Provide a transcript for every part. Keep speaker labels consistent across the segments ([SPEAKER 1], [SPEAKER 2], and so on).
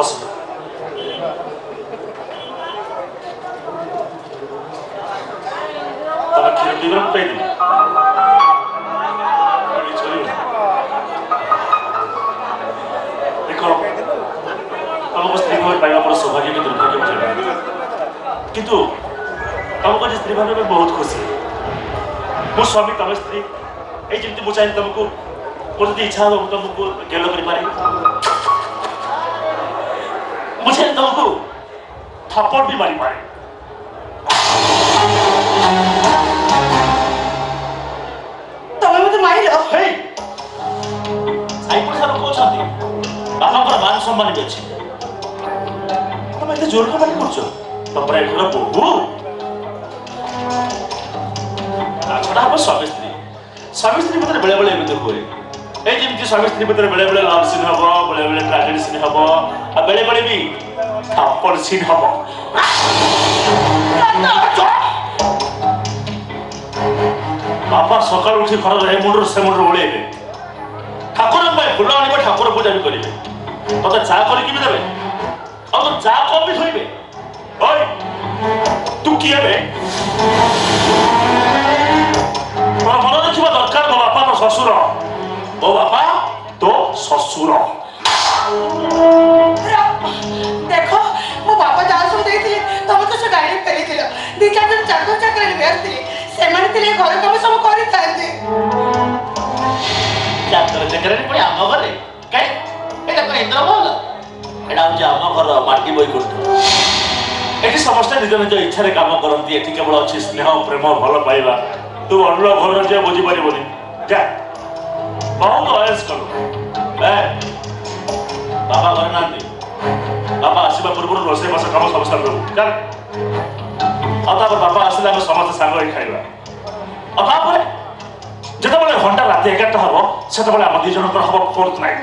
[SPEAKER 1] बस तब क्षीर पीबर पे देखो तुमको स्त्री भाव पाइबा पर सौभाग्य के दुर्भाग्य बुझे किंतु तुमको जो स्त्री भाव में बहुत खुशी मो स्वामी तुम स्त्री ये मुझे चाहिए तुमको मोर जो इच्छा हो तुमको गेल कर पारे मुझे तुमको थप्पड़ भी मारी पारे
[SPEAKER 2] तमे मते मारिलो
[SPEAKER 1] हे साइपुर सारो को छथि बाबा पर मान सम्मान भी अछि तमे एते जोर का मारी करछो तपरे एखरा बहु छोड़ा हम स्वामी स्त्री भितर बेले बेले एमिति हुए ए जेमति स्वामी स्त्री भितर बेले बेले लव सीन हबो बेले बेले ट्रेजेडी सीन हबो आ बेले बेले भी थप्पड़ सीन हबो बापा सकाल उठी घर रहे मुंडर से मुंडर ओळेबे ठाकुर भाई फुल आनिबे ठाकुर पूजा भी करिवे तते चा करी कि भी देबे आ तो चा कप भी थोइबे ओय तू की हेबे तोर मन रखिबा दरकार मो बापा तो ससुर ओ बापा तो ससुर
[SPEAKER 2] देखो मो बापा जा सो देथि तमे तो से डायरेक्ट करी दिलो दी चार दिन चाकर चाकर व्यस्त से माने तिले घर काम सब करी थांते
[SPEAKER 1] चाकर चाकर ने पड़ी आम घरे काई एटा कोन इंद्र बोल एटा हो जा आम घर माटी बई करतो एटी समस्त निज निज इच्छा रे काम करंती एटी केवल अछि स्नेह प्रेम भल पाइबा तू अन्य घर जे बुझी परिबोनी जा बहुत आयस करो ए बाबा घर नांदी बाबा आसीबा पूर्व रोसे बस काम सब साल चल आता बाबा आसिला हम समस्त सांग होई खाइबा आता पर जेतबेले घंटा रात 11टा हबो सेतबेले हम दी जन पर हबो fourth night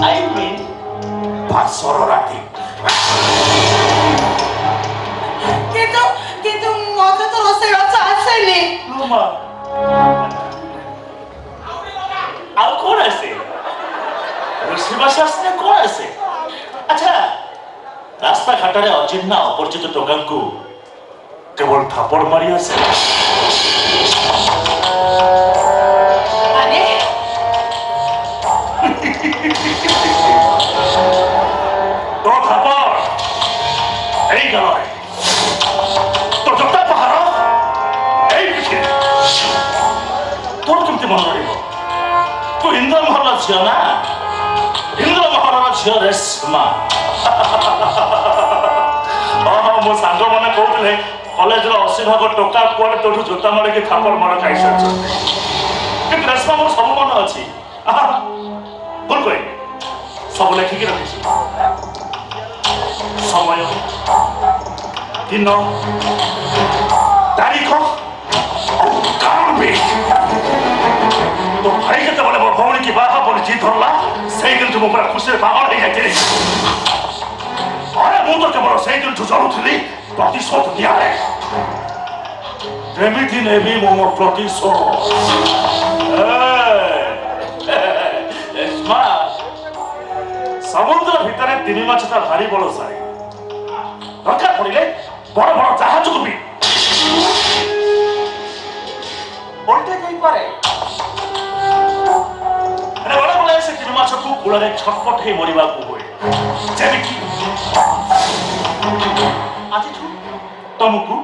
[SPEAKER 1] I mean Bhasar राती
[SPEAKER 2] কিন্তু মতে তো রসে বাচ্চা আসেনি
[SPEAKER 1] লুমা আর কোন আছে রসে বাচ্চা আসলে কোন আছে আচ্ছা রাস্তা ঘাটারে অচিহ্না অপরিচিত টোকাঙ্কু কেবল থাপড় মারি আছে
[SPEAKER 2] মানে
[SPEAKER 1] তো থাপড় এই গলায় তো জোতা পাহাড় এই পিছে তোর কেমতি মনে রহিব তু ইন্দ্র মহলার ঝিও না ইন্দ্র মহলার ঝিও রেশমা मो सांग मैंने कहते कलेज 80 भाग टोका कुआड़े तोठू जोता मारे कि थापड़ मार खाई सारी कि रेशमा मोर सब मन अच्छी भूल कह सब लेखिकी रखी समय दिन तारीख कारण भी तो भाई के मो भौणी की बाहा बोली जीत धरला से दिन तुम पूरा खुशी पागल हो जाती अरे मुझे केवल से दिन जलुली प्रतिशोध दिया एमती नेबी मो प्रतिशोध समुद्र भितर 3 माछटा भारी बड़ सारी दरकार पड़े बड़ बड़ जहाज को भी उल्टे जाई पारे अरे बड़ा बड़ा से 3 माछ को कूल में छटपट हे मरिबा को होए जेमिकी आज तुमको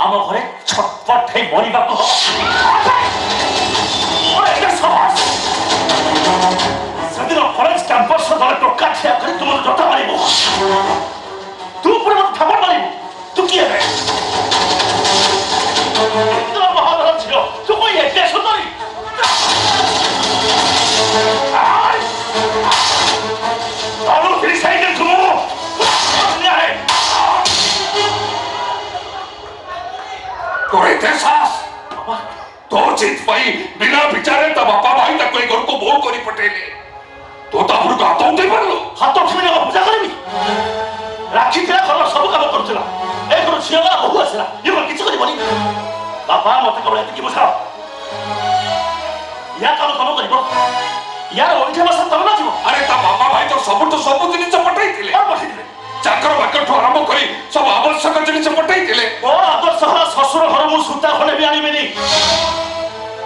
[SPEAKER 1] आम घरे छटपट है मरिबा को सेदिन कलेज कैंपस तले टोका ठिया कर तुम जता मारिब तू पूरे मत थपड़ मारिब तू किए रे इतना महाराज छियो तू कोई एते सुंदरी आलू फिर साइकिल तुम तोरे सास तो जीत पाई बिना विचारे ता बापा भाई तक कोई घर को बोल करी पटेले तो तापुर का हाथ उठे परलो हाथ उठे ना पूजा करबी राखी तेरा घर सब काम करथला ए घर छियाला बहु आसला ये कोन किछ करी बनी बापा मते कबले एति की बुझाओ या काम करिबो यार ओइठे बस तब ना जीव
[SPEAKER 3] अरे ता बाबा भाई तो सब जिनिस पठाइथिले
[SPEAKER 1] और बठिले
[SPEAKER 3] चाकर बाकर आरंभ करी सब आवश्यक जिनिस पठाइथिले
[SPEAKER 1] ओ आदर्श हर ससुर घर मु सुता खले भी आनिबेनी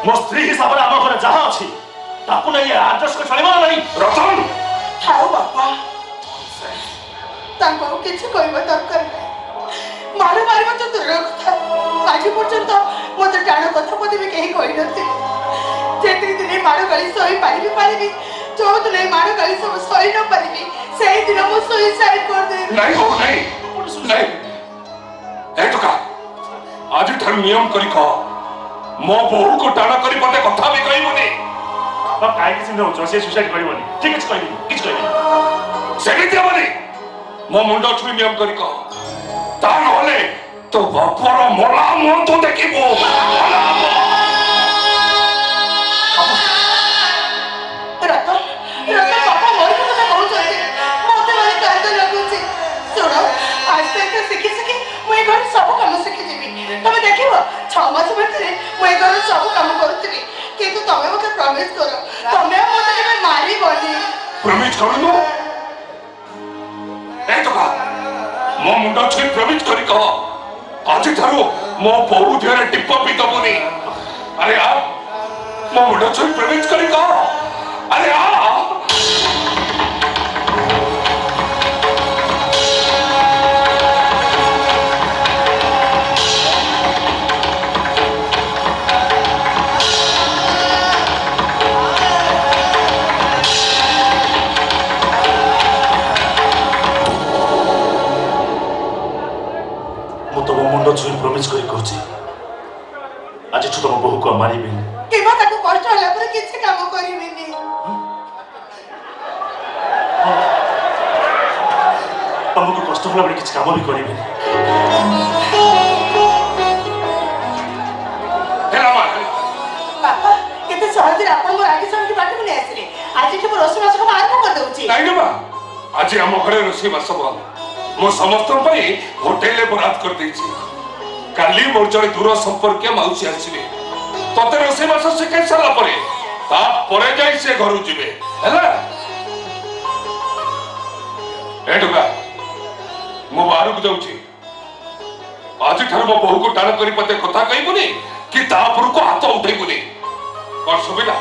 [SPEAKER 1] मो स्त्री हिसाब रे आम घर जहा अछि ताकू नै आदर्श को चलिबो नहीं
[SPEAKER 3] रतन
[SPEAKER 2] ଥାଉ ବାପା ତାଙ୍କର କିଛି କହିବା ଦରକାର ନାହିଁ ମାର ମାରିବା ତ ଦୂରର କଥା ଆଜି ପର୍ଯ୍ୟନ୍ତ ମୋତେ ଟାଣ କଥା ପଦେ ବି କେହି କହିନଥିଲେ ଯେତିକି ଦିନ ମାଡ଼ ଗାଳି ସହି ପାରିବି ଯୋଉ ଦିନ ମାଡ଼ ଗାଳି ସବୁ ସହି ନ ପାରିବି ସେଇ ଦିନ ମୁଁ ସୁଇସାଇଡ୍ କରିଦେବି
[SPEAKER 3] नहीं हो नहीं ए टका आज ठार नियम करी कह मो बहू को टाण करी पते कथा भी कहबोनी
[SPEAKER 1] बाबा काय किसी न हो से सुसाइड करबोनी ठीक अछि कहबी किछ कहबी
[SPEAKER 3] सेठी देबनी मो मुंडो छुई नियम करी कह ता नहले तो बापर मोला मन तो देखिबो
[SPEAKER 2] ରତନ ବାପା ମୋର କଥା କହୁଛନ୍ତି ମୋତେ ଭାରି କାନ୍ଦ ଲାଗୁଛି ଶୁଣ ଆସ୍ତେ ଆସ୍ତେ ଶିଖି ମୁଁ ଏ ଘରେ ସବୁ କାମ ଶିଖିଯିବି ତମେ ଦେଖିବ 6 ମାସ ଭିତରେ ମୁଁ ଏ ଘରେ ସବୁ କାମ କରୁଥିବି କିନ୍ତୁ ତମେ ମୋତେ ପ୍ରମିସ୍ କର ତମେ ଆଉ ମୋତେ କେବେ ମାରିବନି
[SPEAKER 3] प्रमिट करूनु ए टका मो मुंडो छुई प्रमिट करी कह आज ठारू मो बहू देहरे टिप्प भी दबोनी अरे आ मो मुंडो छुई प्रमिट करी कह अरे आ
[SPEAKER 1] मुंड छुई प्रमिस करी कहछि आज छु तम बहु को मारिबे
[SPEAKER 2] किबा ताको कष्ट होला पर किछि काम करिबिनी
[SPEAKER 1] तुमको कष्ट होला बड़े किछ काम भी करिबे
[SPEAKER 3] हेला मा
[SPEAKER 2] बापा केते सहज रे आपण मोर आगे संग बाटे मुने आसिले आज के रोस मास को आरंभ कर दउची
[SPEAKER 3] नहीं मा आज हम घरे रोसी बास बन मो समस्त पई होटल ले बरात कर देछि काली मोर जड़े दूर संपर्क माउसी आसीबे तते रोसी बास शिखाई सारा परे ता परे जाई से घरु जिबे हैला एटुका मो बाहर को जाउची आज ठार मो बहु को टाण करी पते कथा कहबुनी कि ता पर को हाथ उठैबुनी और सुबिला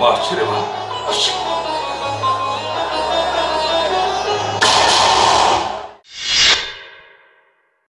[SPEAKER 3] माछ रे बा